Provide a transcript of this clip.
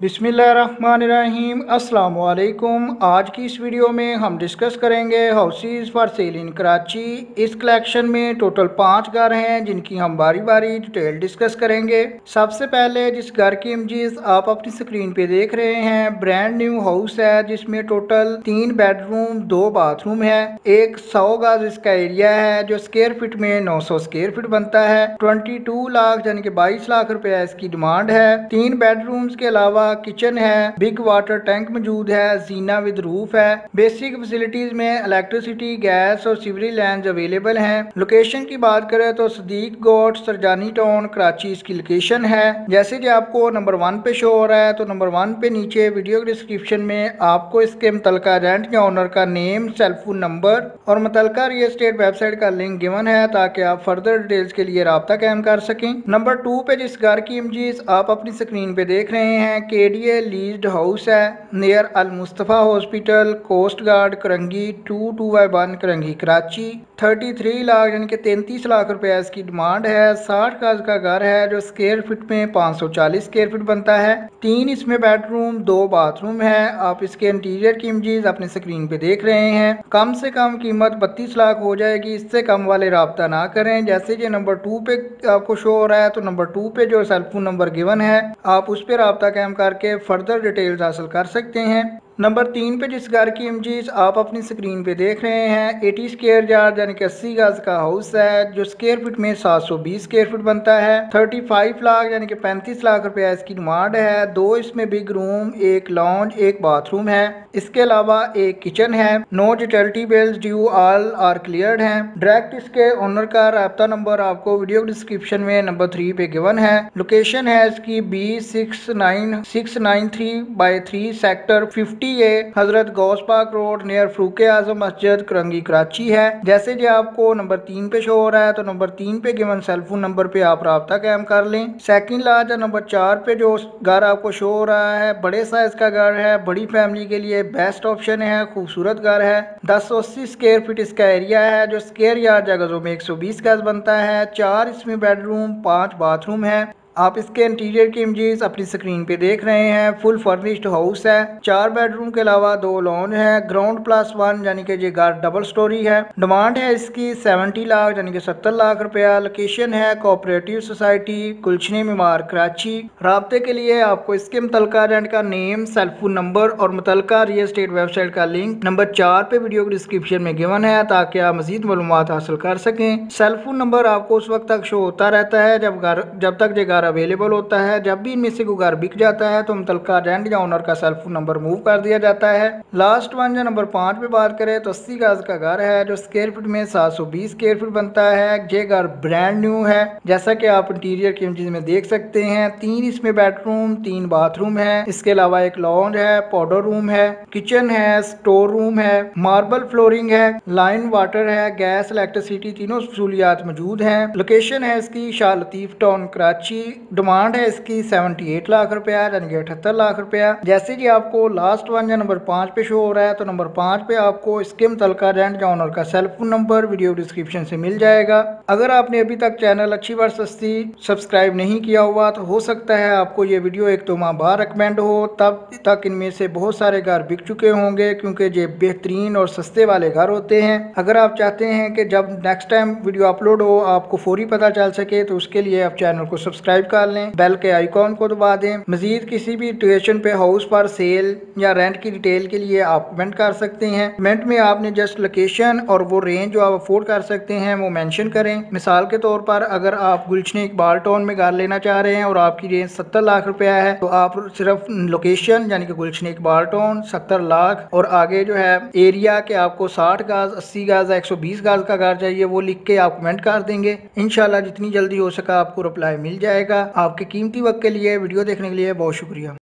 बिस्मिल्लाहिर्रहमानिर्रहीम अस्सलाम वालेकुम। आज की इस वीडियो में हम डिस्कस करेंगे हाउसेस फॉर सेल इन कराची। इस कलेक्शन में टोटल 5 घर हैं जिनकी हम बारी बारी डिटेल डिस्कस करेंगे। सबसे पहले जिस घर की इमेजेस आप अपनी स्क्रीन पे देख रहे हैं, ब्रांड न्यू हाउस है जिसमें टोटल 3 बेडरूम 2 बाथरूम है। एक 100 गज इसका एरिया है जो स्क्वायर फीट में 900 स्क्वायर फीट बनता है। 22 लाख यानी कि 22 लाख रुपया इसकी डिमांड है। 3 बेडरूम्स के अलावा किचन है, बिग वाटर टैंक मौजूद है, जीना विद रूफ है। बेसिक फैसिलिटीज में इलेक्ट्रिसिटी, गैस और सीवरेज लाइन अवेलेबल हैं। लोकेशन की बात करें तो सदीक गोट सरजानी टाउन कराची इसकी लोकेशन है। जैसे कि आपको नंबर 1 पे शो हो रहा है तो नंबर 1 पे नीचे वीडियो के डिस्क्रिप्शन में आपको इसके मुतलका रेंट या ओनर का नेम, सेलफोन नंबर और मुतलका रियल एस्टेट वेबसाइट का लिंक गिवन है ताकि आप फर्दर डिटेल्स के लिए राब्ता कायम कर सकें। नंबर 2 पे जिस घर की इमेजेस आप अपनी स्क्रीन पे देख रहे हैं, केडीए लीज्ड हाउस है near Al Mustafa hospital, coast guard Korangi 22/1 Korangi Karachi. 33 lakh यानी कि 33 लाख रुपया इसकी डिमांड है। 60 गज का घर है जो स्क्वायर फीट में 540 स्क्वायर फीट बनता है। 3 इसमें बेडरूम 2 बाथरूम है। आप इसके इंटीरियर की इमेजेस अपने स्क्रीन पे देख रहे हैं। कम से कम कीमत 32 लाख हो जाएगी, इससे कम वाले राब्ता ना करें। जैसे कि नंबर 2 पे आपको शो हो रहा है तो नंबर 2 पे जो सेलफोन नंबर गिवन है आप उस पर राब्ता कायम करके फर्दर डिटेल्स हासिल कर सकते हैं। नंबर 3 पे जिस घर की इमेजेस आप अपनी स्क्रीन पे देख रहे हैं, 80 स्क्वायर यार्ड यानी कि 80 गज का हाउस है जो स्क्वायर फीट में 720 स्क्वायर फीट बनता है। 35 लाख यानी कि 35 लाख रुपया इसकी डिमांड है। 2 इसमें बिग रूम, एक लॉन्ज, एक बाथरूम है। इसके अलावा एक किचन है। No utility bills due, all are cleared हैं। डायरेक्ट इसके ओनर का राब्ता नंबर आपको वीडियो डिस्क्रिप्शन में नंबर 3 पे गिवन है। लोकेशन है इसकी B69693/3 सेक्टर 50 हजरत गौस पाक रोड नियर फरूक आजम मस्जिद करंगी कराची है। जैसे कि आपको नंबर 3 पे शो हो रहा है तो नंबर 3 पे गिवन सेलफोन नंबर पे आप राब्ता कायम कर लें। सेकंड लार्ज या नंबर 4 पे जो घर आपको शो हो रहा है, बड़े साइज का घर है, बड़ी फैमिली के लिए बेस्ट ऑप्शन है, खूबसूरत घर है। 1080 स्क्वायर फीट इसका एरिया है जो स्क्वायर यार्ड जगहों में 120 गज बनता है। 4 इसमें बेडरूम 5 बाथरूम है। आप इसके इंटीरियर की इमेजेस अपनी स्क्रीन पे देख रहे हैं। फुल फर्निश्ड हाउस है। 4 बेडरूम के अलावा 2 लॉन है। ग्राउंड +1 यानी कि ये घर डबल स्टोरी है। डिमांड है इसकी 70 लाख यानी कि 70 लाख रुपया। लोकेशन है कोऑपरेटिव सोसाइटी गुलशनी मीमार कराची। राब्ते के लिए आपको इसके मुतलका रेंट का नेम, सेलफोन नंबर और मुतलका रियल एस्टेट वेबसाइट का लिंक नंबर 4 पे वीडियो के डिस्क्रिप्शन में गिवन है ताकि आप मजीद मालूमात हासिल कर सकें। सेलफोन नंबर आपको उस वक्त तक शो होता रहता है जब तक ये घर अवेलेबल होता है। जब भी इनमें से कोई घर बिक जाता है तो मुतलका रेंट या ओनर का सेलफोन नंबर मूव कर दिया जाता है। लास्ट वन या नंबर 5 पे बात करें तो 80 गज का घर है जो स्क्वायर फीट में 720 स्क्वायर फीट बनता है। ये घर ब्रांड न्यू है जैसा कि आप इंटीरियर की इमेजेस में देख सकते हैं। 3 इसमें बेडरूम 3 बाथरूम है। इसके अलावा एक लॉन्ज है, पाउडर रूम है, किचन है, स्टोर रूम है, मार्बल फ्लोरिंग है, लाइन वाटर है, गैस इलेक्ट्रिसिटी तीनों सहूलियात मौजूद हैं। लोकेशन है इसकी शाह लतीफ टाउन कराची। डिमांड है इसकी 78 लाख रुपया यानी कि 78 लाख रुपया। जैसे कि आपको लास्ट वन या नंबर 5 पे शो हो रहा है तो नंबर 5 पे आपको इसके मुतलका रेंट या ओनर का सेलफोन नंबर वीडियो डिस्क्रिप्शन से मिल जाएगा। अगर आपने अभी तक चैनल अच्छी बार सस्ती सब्सक्राइब नहीं किया हुआ तो हो सकता है आपको ये वीडियो 1-2 माह बाद रिकमेंड हो, तब तक इनमें से बहुत सारे घर बिक चुके होंगे क्योंकि ये बेहतरीन और सस्ते वाले घर होते हैं। अगर आप चाहते हैं कि जब नेक्स्ट टाइम वीडियो अपलोड हो आपको फौरी पता चल सके तो उसके लिए आप चैनल को सब्सक्राइब कर लें, बेल के आइकॉन को दबा दें। मजीद किसी भी सिचुएशन पे हाउस पर सेल या रेंट की डिटेल के लिए आप कमेंट कर सकते हैं। कमेंट में आपने जस्ट लोकेशन और वो रेंज जो आप अफोर्ड कर सकते हैं वो मेंशन करें। मिसाल के तौर पर अगर आप गुलशन इकबाल टाउन में घर लेना चाह रहे हैं और आपकी रेंज 70 लाख रुपया है तो आप सिर्फ लोकेशन यानी कि गुलशन इकबाल टाउन 70 लाख और आगे जो है एरिया के आपको 60 गज, 80 गज, 120 गज का घर चाहिए वो लिख के आप कमेंट कर देंगे। इंशाल्लाह जितनी जल्दी हो सका आपको रिप्लाई मिल जाएगा। आपके कीमती वक्त के लिए वीडियो देखने के लिए बहुत शुक्रिया।